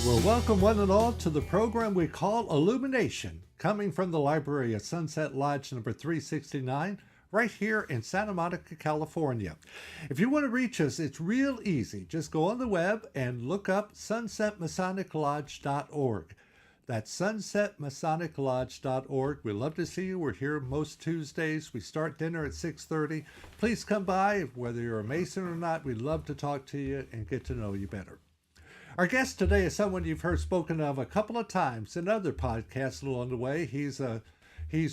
Well, welcome one and all to the program we call Illumination, coming from the library at Sunset Lodge number 369, right here in Santa Monica, California. If you want to reach us, it's real easy. Just go on the web and look up sunsetmasoniclodge.org. That's sunsetmasoniclodge.org. We love to see you. We're here most Tuesdays. We start dinner at 6:30. Please come by, whether you're a Mason or not. We'd love to talk to you and get to know you better. Our guest today is someone you've heard spoken of a couple of times in other podcasts along the way. He's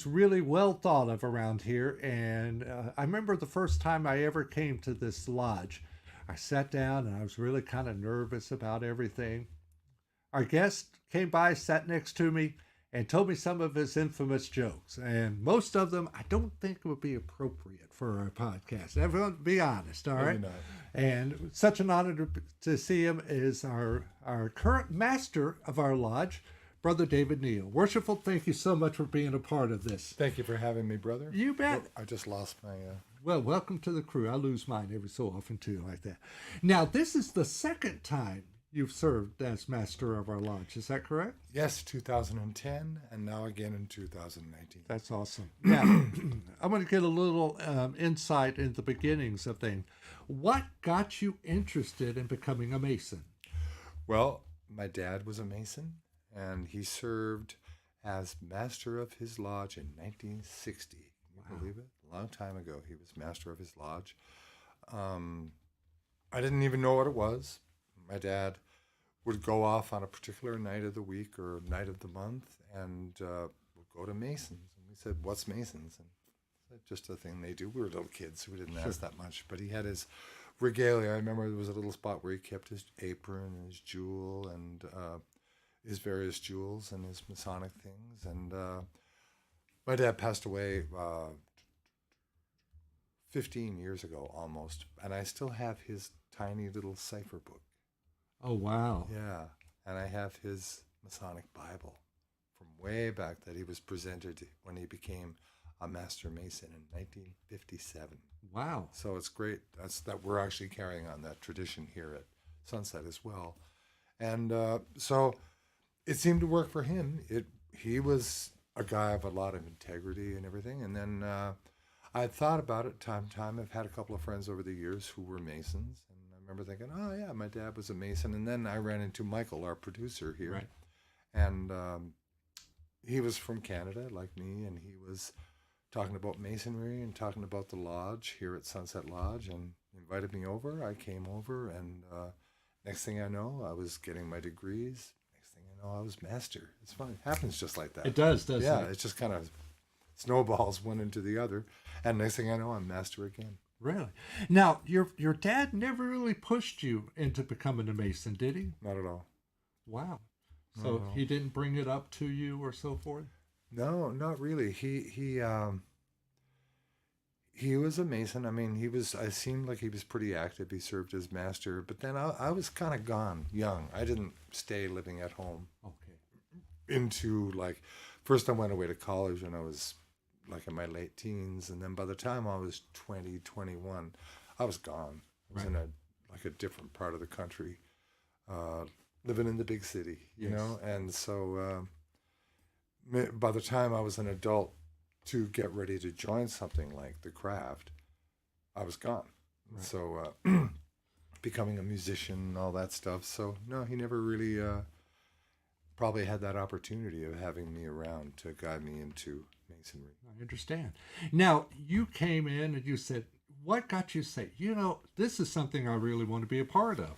really well thought of around here, and I remember the first time I ever came to this lodge. I sat down and I was really kind of nervous about everything. Our guest came by, sat next to me, and told me some of his infamous jokes. And most of them I don't think would be appropriate for our podcast. Everyone, be honest, all right? Maybe not. And such an honor to see him is our current master of our lodge, Brother David Neal. Worshipful, thank you so much for being a part of this. Thank you for having me, brother. You bet. I just lost my... Well, welcome to the crew. I lose mine every so often, too, like that. Now, this is the second time you've served as master of our lodge. Is that correct? Yes, 2010, and now again in 2019. That's awesome. Now, I want to get a little insight into the beginnings of things. What got you interested in becoming a Mason? Well, my dad was a Mason, and he served as master of his lodge in 1960. Can you believe it? A long time ago, he was master of his lodge. I didn't even know what it was. My dad would go off on a particular night of the week or night of the month and would go to Masons. And we said, "What's Masons?" And said, "Just a thing they do." We were little kids, so we didn't ask that much. But he had his regalia. I remember there was a little spot where he kept his apron and his jewel and his various jewels and his Masonic things. And my dad passed away 15 years ago almost. And I still have his tiny little cipher book. Oh, wow. Yeah, and I have his Masonic Bible from way back that he was presented when he became a Master Mason in 1957. Wow. So it's great that we're actually carrying on that tradition here at Sunset as well. And so it seemed to work for him. He was a guy of a lot of integrity and everything. And then I had thought about it time to time. I've had a couple of friends over the years who were Masons. I remember thinking, oh, yeah, my dad was a Mason. And then I ran into Michael, our producer here. Right. And he was from Canada, like me, and he was talking about Masonry and talking about the lodge here at Sunset Lodge and invited me over. I came over, and next thing I know, I was getting my degrees. Next thing I know, I was master. It's fun. It happens just like that. It does, doesn't it? Yeah, it just kind of snowballs one into the other. And next thing I know, I'm master again. Really? Now, your dad never really pushed you into becoming a Mason, did he? Not at all. Wow. So he didn't bring it up to you or so forth? No, not really. He was a Mason. I mean, I seemed like he was pretty active. He served as master, but then I was kind of gone young. I didn't stay living at home. Okay. First I went away to college when I was like in my late teens, and then by the time I was 20, 21, I was gone. I was in a different part of the country, living in the big city, you know? And so by the time I was an adult to get ready to join something like the craft, I was gone. Right. So becoming a musician and all that stuff. So no, he never really probably had that opportunity of having me around to guide me into Masonry. I understand. Now, you came in and you said, what got you to say, this is something I really want to be a part of?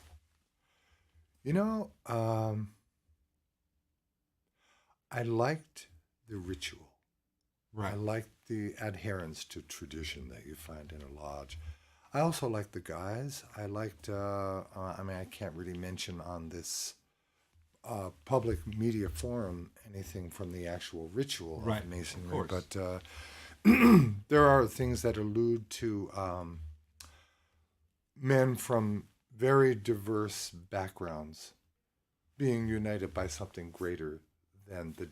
I liked the ritual. Right. I liked the adherence to tradition that you find in a lodge. I also liked the guys. I liked, I can't really mention on this public media forum anything from the actual ritual of Masonry, but there are things that allude to men from very diverse backgrounds being united by something greater than the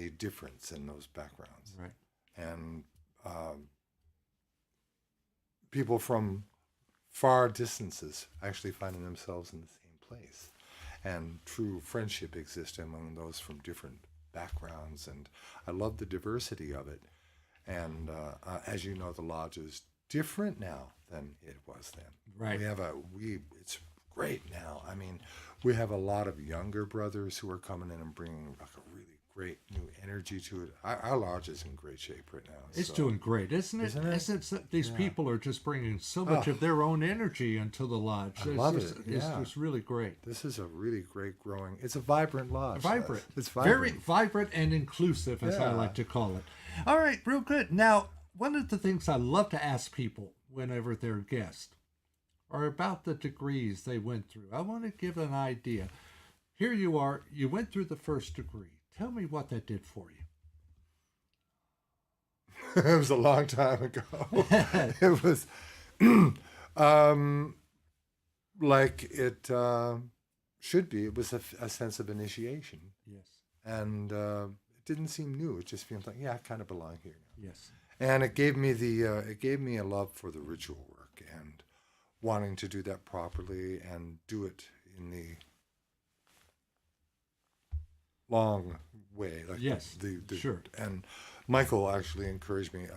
difference in those backgrounds. Right. And people from far distances actually finding themselves in the same place. and true friendship exists among those from different backgrounds. And I love the diversity of it. And as you know, the lodge is different now than it was then. Right. It's great now. I mean, we have a lot of younger brothers who are coming in and bringing like a really great new energy to it. Our lodge is in great shape right now. It's doing great, isn't it? Isn't it? These people are just bringing so much of their own energy into the lodge. I love it. It's just really great. This is a really great growing. It's a vibrant lodge. Vibrant. It's vibrant. Very vibrant and inclusive, as I like to call it. All right, real good. Now, one of the things I love to ask people whenever they're guests are about the degrees they went through. I want to give an idea. Here you are. You went through the first degree. Tell me what that did for you. It was a long time ago. It was like it should be. It was a sense of initiation. Yes. And it didn't seem new. It just feels like, yeah, I kind of belong here now. Yes. And it gave me it gave me a love for the ritual work and wanting to do that properly and do it in the long way. Like yes, sure. And Michael actually encouraged me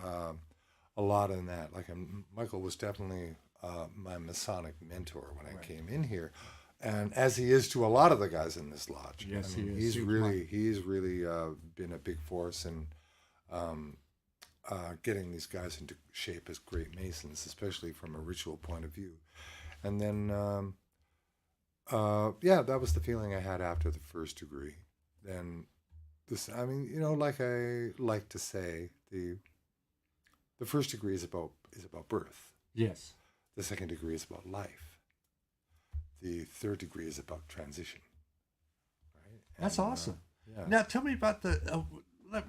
a lot in that. Like Michael was definitely my Masonic mentor when I came in here, and as he is to a lot of the guys in this lodge. Yes, I mean, he is. He's really been a big force in getting these guys into shape as great Masons, especially from a ritual point of view. And then, that was the feeling I had after the first degree. Then this, I mean, like I like to say, the first degree is about birth. Yes. The second degree is about life. The third degree is about transition. Right? That's awesome. Yeah. Now tell me about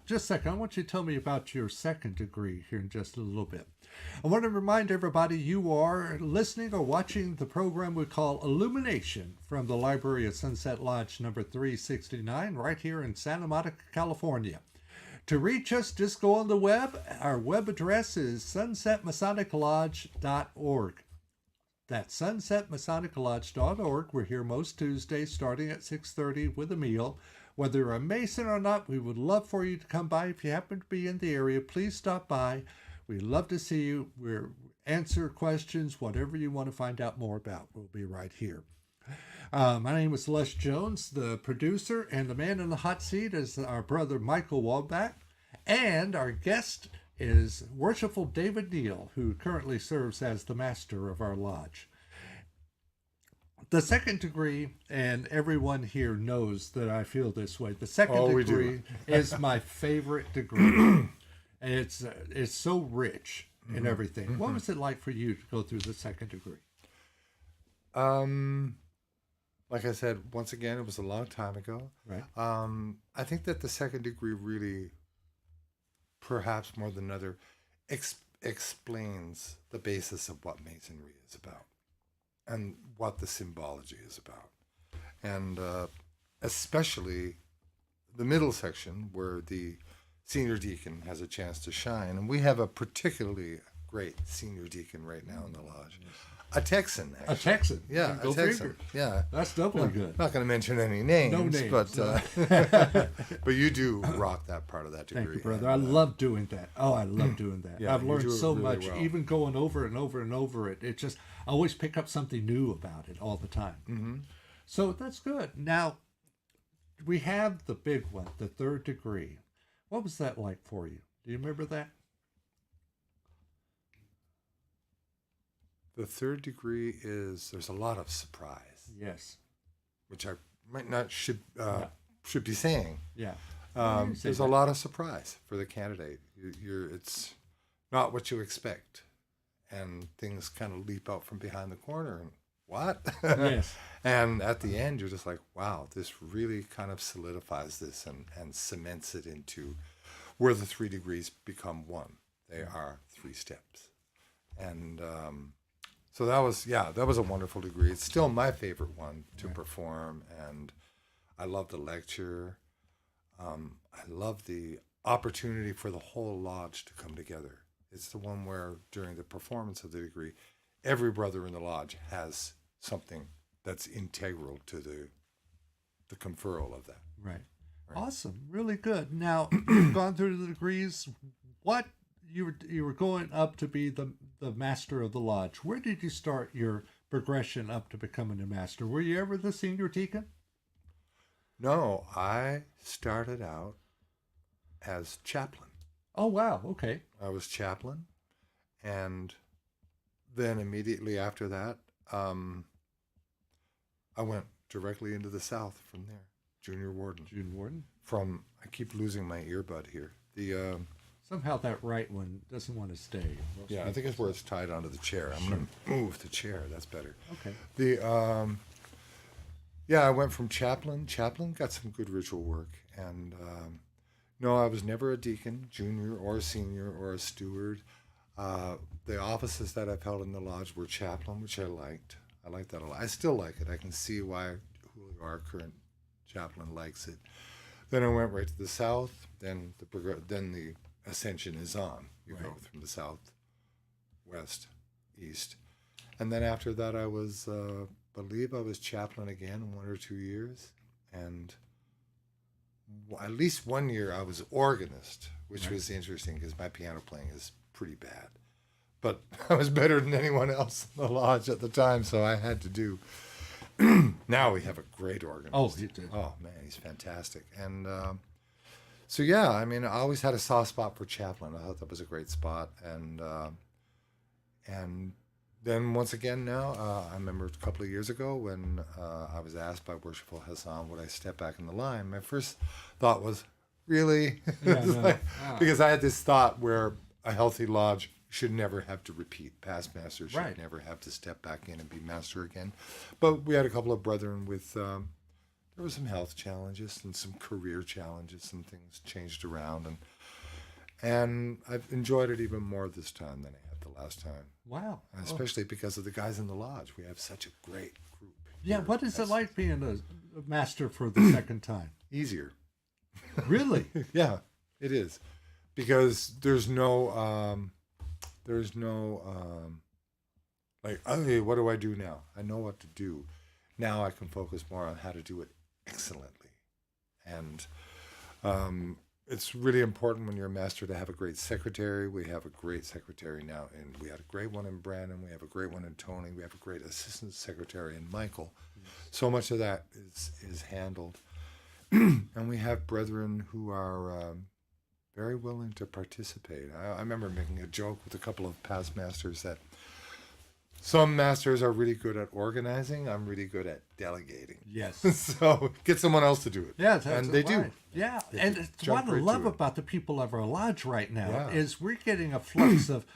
just a second. I want you to tell me about your second degree here in just a little bit. I want to remind everybody you are listening or watching the program we call Illumination from the library at Sunset Lodge number 369 right here in Santa Monica, California. To reach us, just go on the web. Our web address is sunsetmasoniclodge.org. That's sunsetmasoniclodge.org. We're here most Tuesdays starting at 6:30 with a meal. Whether you're a Mason or not, we would love for you to come by. If you happen to be in the area, please stop by. We'd love to see you. We'll answer questions, whatever you want to find out more about. We'll be right here. My name is Les Jones, the producer, and the man in the hot seat is our brother Michael Walbach. And our guest is Worshipful David Neal, who currently serves as the master of our lodge. The second degree, and everyone here knows that I feel this way, the second degree is my favorite degree. And it's so rich in everything. Mm-hmm. What was it like for you to go through the second degree? Like I said, once again, it was a long time ago. Right. I think that the second degree really, perhaps more than another, explains the basis of what Masonry is about and what the symbology is about. And especially the middle section where the senior deacon has a chance to shine. And we have a particularly great senior deacon right now in the lodge. A Texan, actually. A Texan. Yeah, a Texan. Figure. Yeah. That's doubly good. I'm not going to mention any names. No names. But, but you do rock that part of that degree. Thank you, brother. I love doing that. Oh, I love doing that. Yeah, I've learned so really much, well. even going over and over and over it. It just, I always pick up something new about it all the time. Mm-hmm. So that's good. Now, we have the big one, the third degree. What was that like for you? Do you remember that? The third degree there's a lot of surprise. Yes. Which I might not should be saying. Yeah. There's a lot of surprise for the candidate. It's not what you expect, and things kind of leap out from behind the corner. And what? Yes. And at the end, you're just like, wow, this really kind of solidifies this and cements it into where the 3 degrees become one. They are 3 steps, and so that was a wonderful degree. It's still my favorite one to perform, and I love the lecture. I love the opportunity for the whole lodge to come together. It's the one where during the performance of the degree, every brother in the lodge has something that's integral to the conferral of that. Right. Awesome. Really good. Now, you've gone through the degrees. What you were going up to be the master of the lodge. Where did you start your progression up to becoming a master? Were you ever the senior deacon? No, I started out as chaplain. Oh, wow. Okay. I was chaplain, and then immediately after that, I went directly into the South from there. Junior warden. Junior warden. I keep losing my earbud here. Somehow that right one doesn't want to stay. Yeah, I think it's where it's tied onto the chair. I'm going to move the chair. That's better. Okay. I went from chaplain. Chaplain got some good ritual work. And no, I was never a deacon, junior or senior or a steward. The offices that I've held in the lodge were chaplain, which I liked. I liked that a lot. I still like it. I can see why our current chaplain likes it. Then I went right to the South. Then the ascension is on. You go from the South, West, East. And then after that, I was, believe I was chaplain again 1 or 2 years. And at least 1 year I was organist, which was interesting because my piano playing is pretty bad. But I was better than anyone else in the lodge at the time, so I had to do. Now we have a great organist. Oh, you did. Oh, man, he's fantastic. And so, yeah, I mean, I always had a soft spot for chaplain. I thought that was a great spot. And then once again now, I remember a couple of years ago when I was asked by Worshipful Hassan would I step back in the line. My first thought was, really? Yeah, Because I had this thought where a healthy lodge should never have to repeat. Past masters should never have to step back in and be master again. But we had a couple of brethren with, there were some health challenges and some career challenges. Some things changed around. And I've enjoyed it even more this time than I had the last time. Wow. And especially because of the guys in the lodge. We have such a great group. Yeah, what is it like being a master for the second time? Easier. Really? Yeah, it is. Because there's no like, okay, what do I do now? I know what to do. Now I can focus more on how to do it excellently. And it's really important when you're a master to have a great secretary. We have a great secretary now, and we had a great one in Brandon. We have a great one in Tony. We have a great assistant secretary in Michael. So much of that is handled. And we have brethren who are very willing to participate. I remember making a joke with a couple of past masters that some masters are really good at organizing. I'm really good at delegating. Yes. So get someone else to do it. Yeah, and they do. Yeah, They and what I right love to it. about the people of our lodge right now is we're getting a flux of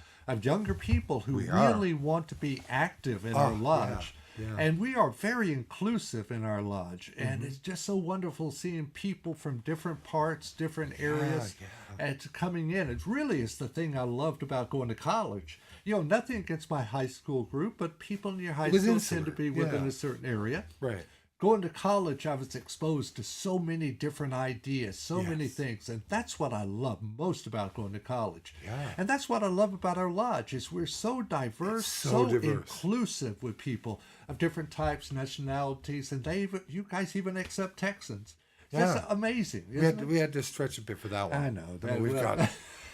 younger people who really want to be active in our lodge. Yeah. And we are very inclusive in our lodge. And it's just so wonderful seeing people from different parts, different areas, and coming in. It really is the thing I loved about going to college. You know, nothing against my high school group, but people in your high school tend to be within a certain area. Right. Going to college, I was exposed to so many different ideas, so many things, and that's what I love most about going to college. Yeah. And that's what I love about our lodge is we're so diverse, so inclusive with people of different types, nationalities, and you guys even accept Texans. That's amazing. We had to stretch a bit for that one. I know. I mean,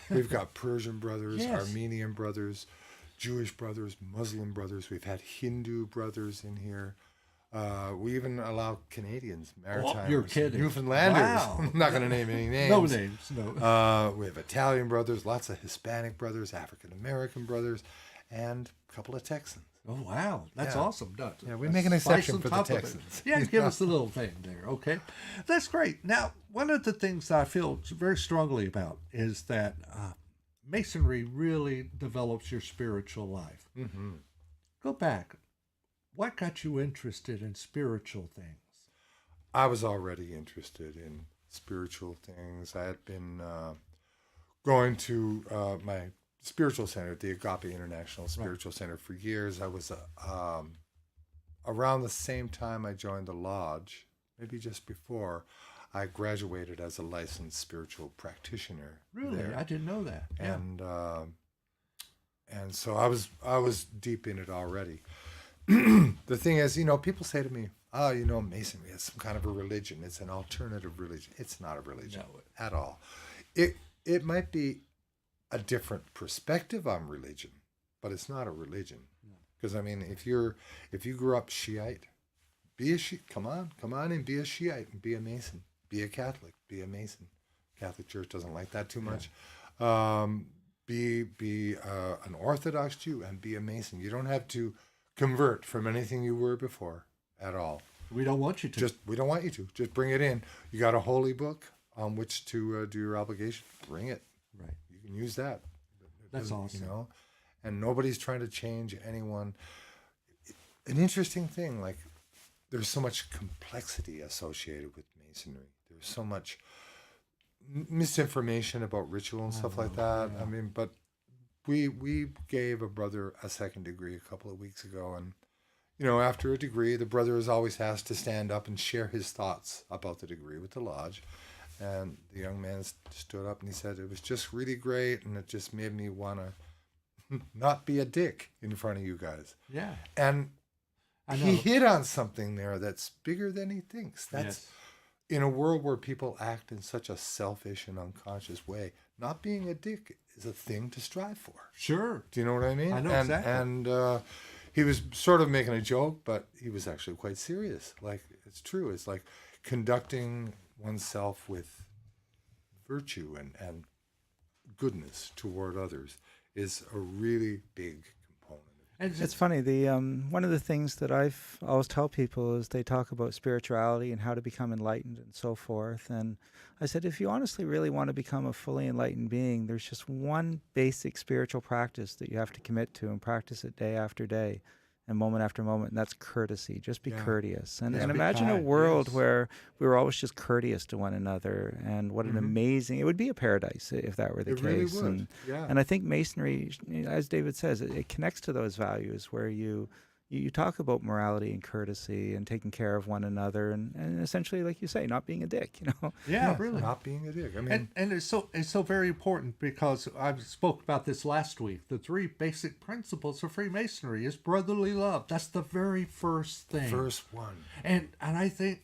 we've got Persian brothers, Armenian brothers, Jewish brothers, Muslim brothers. We've had Hindu brothers in here. We even allow Canadians, Maritimers, you're kidding. Newfoundlanders. Wow. I'm not going to name any names. No names, no. We have Italian brothers, lots of Hispanic brothers, African American brothers, and a couple of Texans. Oh, wow. That's awesome. Yeah, we make an exception for the Texans. Yeah, give us a little thing there, okay? That's great. Now, one of the things that I feel very strongly about is that Masonry really develops your spiritual life. Mm-hmm. Go back. What got you interested in spiritual things? I was already interested in spiritual things. I had been going to my spiritual center, the Agape International Spiritual Center, for years. I was around the same time I joined the lodge, maybe just before, I graduated as a licensed spiritual practitioner. Really? There. I didn't know that. And so I was deep in it already. The thing is, people say to me, Masonry is some kind of a religion. It's an alternative religion. It's not a religion at all. It might be a different perspective on religion, but it's not a religion. Because if you grew up Shiite, be a Shiite. Come on, and be a Shiite and be a Mason. Be a Catholic. Be a Mason. Catholic Church doesn't like that too much. Be an Orthodox Jew and be a Mason. You don't have to convert from anything you were before at all. We don't want you to. We don't want you to. Just bring it in. You got a holy book on which to do your obligation. Bring it. Right. You can use that. That's awesome. And nobody's trying to change anyone. An interesting thing, like there's so much complexity associated with Masonry. There's so much misinformation about ritual and stuff like that. Yeah. But we gave a brother a second degree a couple of weeks ago, and after a degree, the brother is always asked to stand up and share his thoughts about the degree with the lodge. And the young man stood up and he said, it was just really great, and it just made me want to not be a dick in front of you guys. Yeah. And he hit on something there that's bigger than he thinks. That's in a world where people act in such a selfish and unconscious way, not being a dick is a thing to strive for. Sure. Do you know what I mean? I know exactly. And he was sort of making a joke, but he was actually quite serious. Like, it's true. It's like conducting oneself with virtue and goodness toward others is a really big component. And it's funny. The one of the things that I've always tell people is they talk about spirituality and how to become enlightened and so forth. And I said, if you honestly really want to become a fully enlightened being, there's just one basic spiritual practice that you have to commit to and practice it day after day and moment after moment, and that's courtesy. Just be courteous. And imagine a world where we were always just courteous to one another, and what an amazing, it would be a paradise if that were the case. Really would. And I think Masonry, as David says, it connects to those values where you talk about morality and courtesy and taking care of one another, and essentially, like you say, not being a dick, Yeah, really. Not being a dick. And it's so very important, because I spoke about this last week. The 3 basic principles of Freemasonry is brotherly love. That's the very first thing. First one. And I think,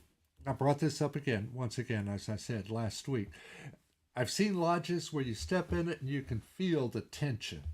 I brought this up once again, as I said last week. I've seen lodges where you step in it and you can feel the tension.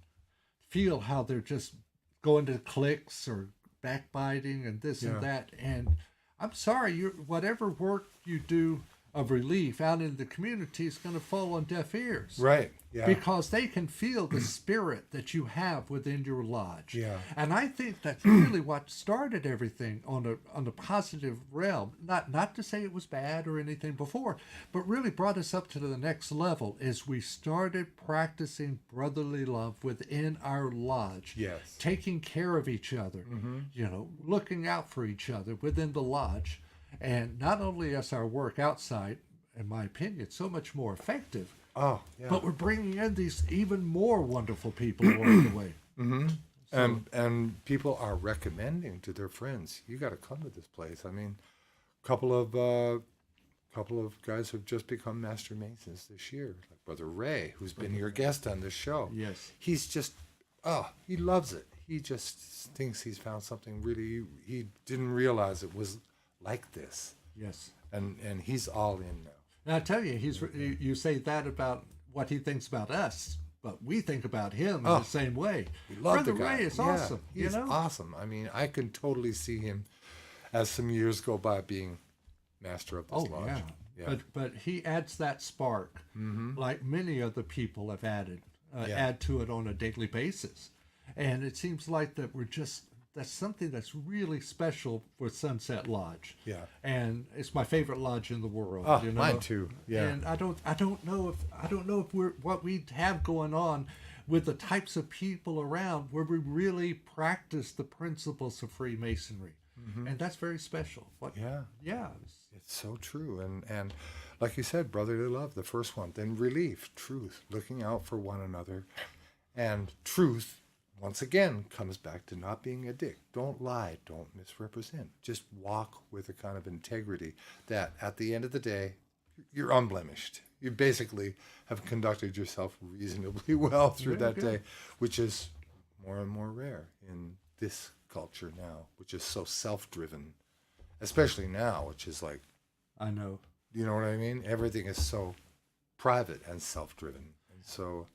Feel how they're just going to cliques or backbiting and this and that. And I'm sorry, whatever work you do of relief out in the community is going to fall on deaf ears. Right. Yeah. Because they can feel the spirit that you have within your lodge. Yeah. And I think that's really what started everything on a positive realm. Not to say it was bad or anything before, but really brought us up to the next level as we started practicing brotherly love within our lodge. Yes. Taking care of each other, looking out for each other within the lodge. And not only is our work outside, in my opinion, so much more effective, but we're bringing in these even more wonderful people along the way. So, and people are recommending to their friends, you got to come to this place. A couple of guys have just become Master Masons this year, like Brother Ray, who's been your guest on this show. Yes. He's just, he loves it. He just thinks he's found something really, he didn't realize it was like this. Yes. And he's all in now. And I tell you, you say that about what he thinks about us, but we think about him in the same way. We love Brother the guy. Ray is awesome. He's awesome. I can totally see him, as some years go by, being master of this lodge. Yeah. But he adds that spark, like many other people have add to it on a daily basis. And it seems like that that's something that's really special for Sunset Lodge. Yeah. And it's my favorite lodge in the world. Mine too. Yeah. And I don't know if we're what we have going on with the types of people around where we really practice the principles of Freemasonry. And that's very special. Yeah. It's so true. And like you said, brotherly love, the first one. Then relief, truth, looking out for one another. And truth, once again, comes back to not being a dick. Don't lie. Don't misrepresent. Just walk with a kind of integrity that at the end of the day, you're unblemished. You basically have conducted yourself reasonably well through that day, which is more and more rare in this culture now, which is so self-driven especially now, which is like, I know. you know what I mean? Everything is so private and self-driven. And so,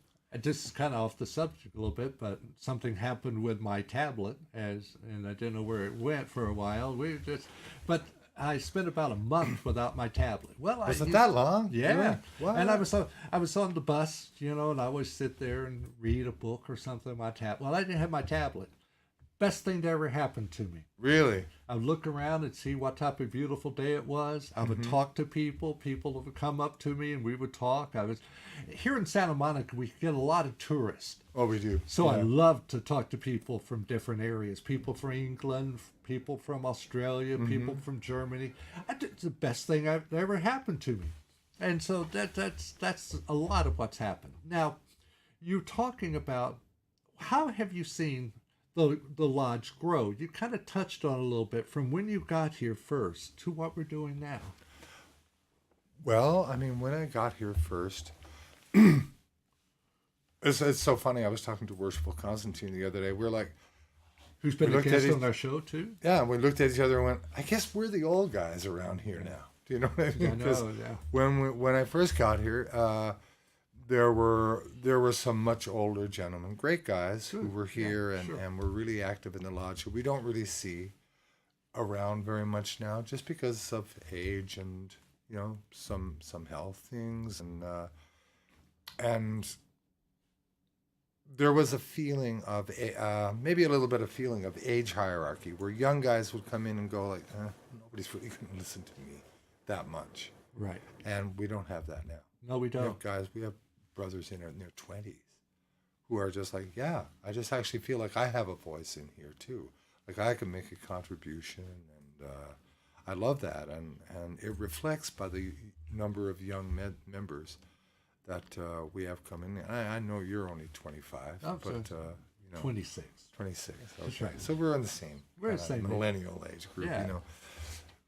This is kind of off the subject a little bit, but something happened with my tablet, and I didn't know where it went for a while. But I spent about a month without my tablet. Well, was it that long? Yeah. Really? Wow. And I was on the bus, and I always sit there and read a book or something on my tablet. Well, I didn't have my tablet. Best thing that ever happened to me. Really? I would look around and see what type of beautiful day it was. I would talk to people. People would come up to me and we would talk. Here in Santa Monica, we get a lot of tourists. Oh, we do. So I love to talk to people from different areas. People from England, people from Australia, people from Germany. It's the best thing that ever happened to me. And so that's a lot of what's happened. Now, you're talking about how have you seen the lodge grow? You kind of touched on it a little bit from when you got here first to what we're doing now. Well, I mean, when I got here first, it's so funny. I was talking to Worshipful Constantine the other day. We're like, Who's been We a looked guest at on our show too? yeah, we looked at each other and went, I guess we're the old guys around here now. Do you know what I mean? I 'Cause know, yeah. when I first got here, there were some much older gentlemen, great guys who were here and were really active in the lodge, who we don't really see around very much now, just because of age and some health things and there was a feeling of maybe a little bit of feeling of age hierarchy, where young guys would come in and go like, nobody's really going to listen to me that much, Right. and we don't have that now. No, we don't. We have brothers in their 20s who are just like, yeah, I just actually feel like I have a voice in here too. Like I can make a contribution, and I love that, and it reflects by the number of young members that we have coming in. I know you're only 25, Oh, but 26. 26. That's Okay, right. so we're in the same We're the same age. millennial age group, Yeah.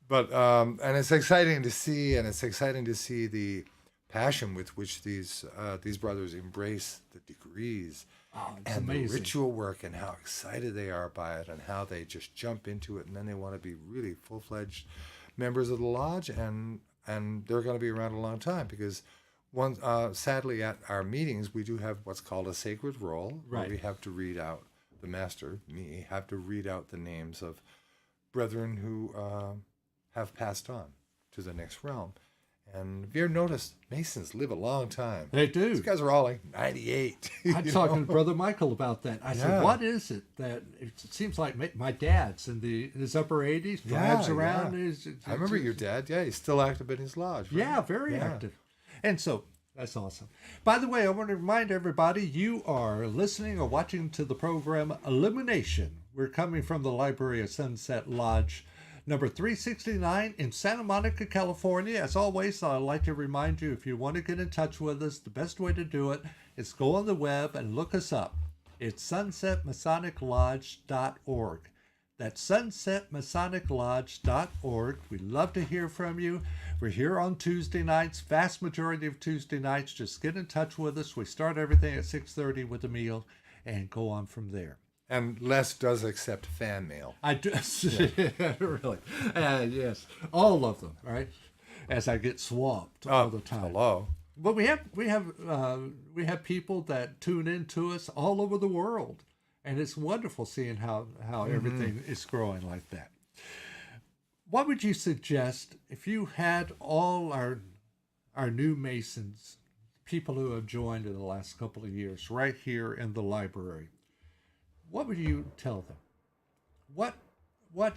But and it's exciting to see, the passion with which these brothers embrace the degrees It's and amazing. the ritual work, and how excited they are by it, and how they just jump into it, and then they want to be really full-fledged members of the lodge, and they're going to be around a long time, because sadly at our meetings we do have what's called a sacred roll, where Right. we have to read out, the master, me, have to read out the names of brethren who have passed on to the next realm. And have you ever noticed Masons live a long time? They do. These guys are all like 98. I talked to Brother Michael about that. I said, Yeah. what is it that it seems like my dad's in his upper 80s, drives Yeah, around. yeah. I remember your dad. Yeah, he's still active in his lodge. Right? Yeah, very Yeah. active. And so that's awesome. By the way, I want to remind everybody you are listening or watching to the program Illumination. We're coming from the library of Sunset Lodge, number 369 in Santa Monica, California. As always, I'd like to remind you, if you want to get in touch with us, the best way to do it is go on the web and look us up. It's sunsetmasoniclodge.org. That's sunsetmasoniclodge.org. We'd love to hear from you. We're here on Tuesday nights, vast majority of Tuesday nights. Just get in touch with us. We start everything at 6:30 with the meal and go on from there. And Les does accept fan mail. I do, really. Yes, all of them, right? As I get swamped all the time. Hello. But we have people that tune in to us all over the world, and it's wonderful seeing how everything is growing like that. What would you suggest if you had all our new Masons, people who have joined in the last couple of years, right here in the library? What would you tell them? What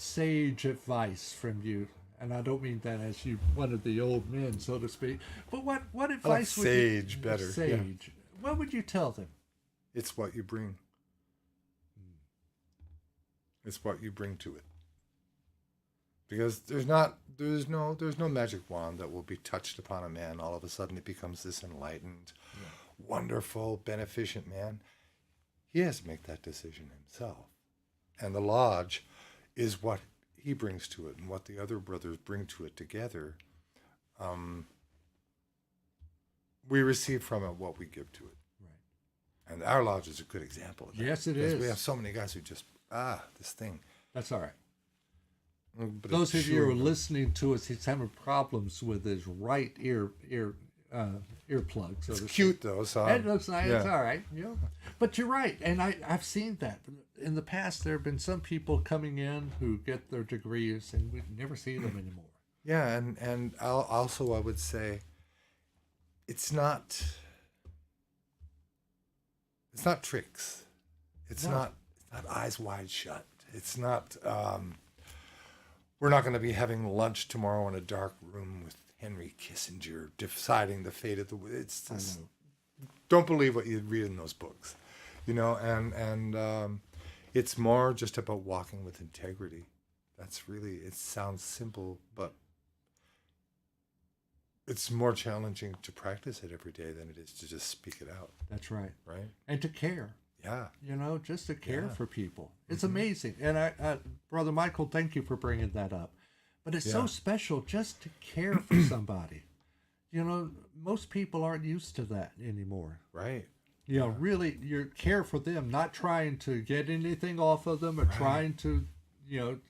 sage advice from you? And I don't mean that as you one of the old men, so to speak. But what advice would sage you, better. Sage. What would you tell them? It's what you bring. It's what you bring to it. Because there's no magic wand that will be touched upon a man. All of a sudden it becomes this enlightened, wonderful, beneficent man. He has to make that decision himself. And the lodge is what he brings to it, and what the other brothers bring to it together. We receive from it what we give to it. Right. And our lodge is a good example of that. Yes, it because is. we have so many guys who just, this thing. That's all right. But Those of you who are chewing- listening to us, he's having problems with his right earplug. So It's to cute though, so It looks nice. It's yeah. all right. But you're right, and I've seen that in the past. There have been some people coming in who get their degrees, and we never see them anymore. Yeah, and I would say it's not tricks. It's No. not eyes wide shut. It's not we're not going to be having lunch tomorrow in a dark room with Henry Kissinger deciding the fate of the it's just, don't believe what you read in those books. And it's more just about walking with integrity. That's really, it sounds simple, but it's more challenging to practice it every day than it is to just speak it out, That's right. right? And to care. Yeah. Just to care Yeah. for people. It's amazing. And I Brother Michael, thank you for bringing that up. But it's so Yeah. special just to care for somebody. Most people aren't used to that anymore. Right. Really, you care for them, not trying to get anything off of them or trying to,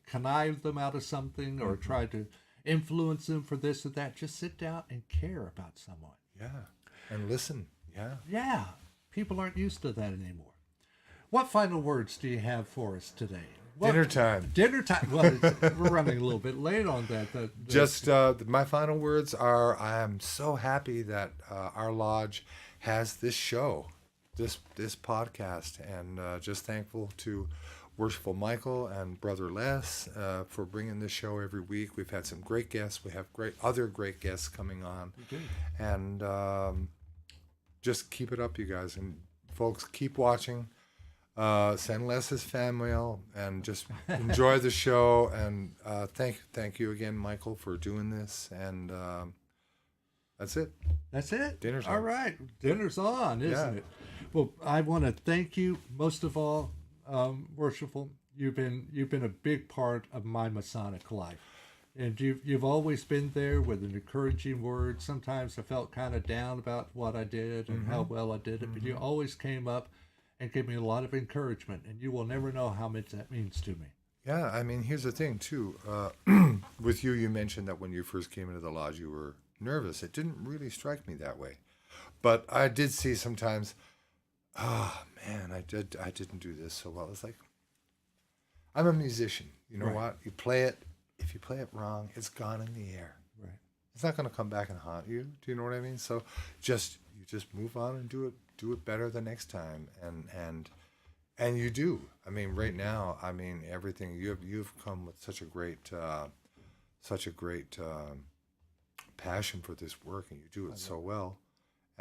connive them out of something or try to influence them for this or that. Just sit down and care about someone. Yeah. And listen. Yeah. Yeah, people aren't used to that anymore. What final words do you have for us today? Dinner time. Dinner time. Well, we're running a little bit late on that. Just my final words are: I am so happy that our lodge has this show, this podcast, and just thankful to Worshipful Michael and Brother Les for bringing this show every week. We've had some great guests. We have other great guests coming on, and just keep it up, you guys, and folks, keep watching. Send Les his fan mail and just enjoy the show. And thank you again, Michael, for doing this. And that's it. That's it. Dinner's on. All right. Dinner's on, isn't Yeah. it? Well, I want to thank you most of all, Worshipful. You've been a big part of my Masonic life. And you've always been there with an encouraging word. Sometimes I felt kind of down about what I did and how well I did it, but you always came up and gave me a lot of encouragement, and you will never know how much that means to me. Yeah, I mean, here's the thing, too. With you mentioned that when you first came into the lodge, you were nervous. It didn't really strike me that way. But I did see sometimes, man, I didn't do this so well. It's like, I'm a musician. You know Right. what? You play it. If you play it wrong, it's gone in the air. Right. It's not going to come back and haunt you. Do you know what I mean? So you just move on and do it better the next time. And you do. I mean, right now, I mean, everything you've come with such a great passion for this work, and you do it so well.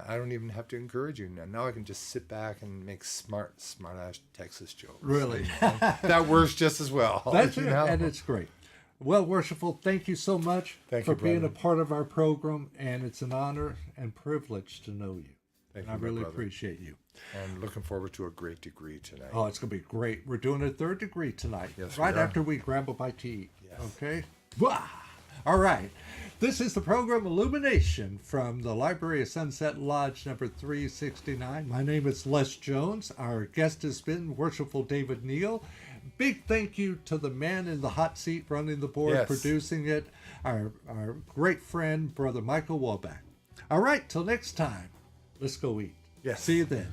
I don't even have to encourage you now. Now I can just sit back and make smart ass Texas jokes. Really? And that works just as well. That's you it, know? and it's great. Well, Worshipful, thank you so much Thank for you, being a brother. part of our program, and it's an honor and privilege to know you. Thank And I you, my really brother. appreciate you. And looking forward to a great degree tonight. Oh, it's going to be great. We're doing a third degree tonight, Yes, we right are. after we grab a bite to eat. Yes. Okay? Wah! All right. This is the program Illumination from the Library of Sunset Lodge number 369. My name is Les Jones. Our guest has been Worshipful David Neal. Big thank you to the man in the hot seat running the board, Yes. producing it, our great friend, Brother Michael Walbach. All right, till next time, let's go eat. Yes. See you then.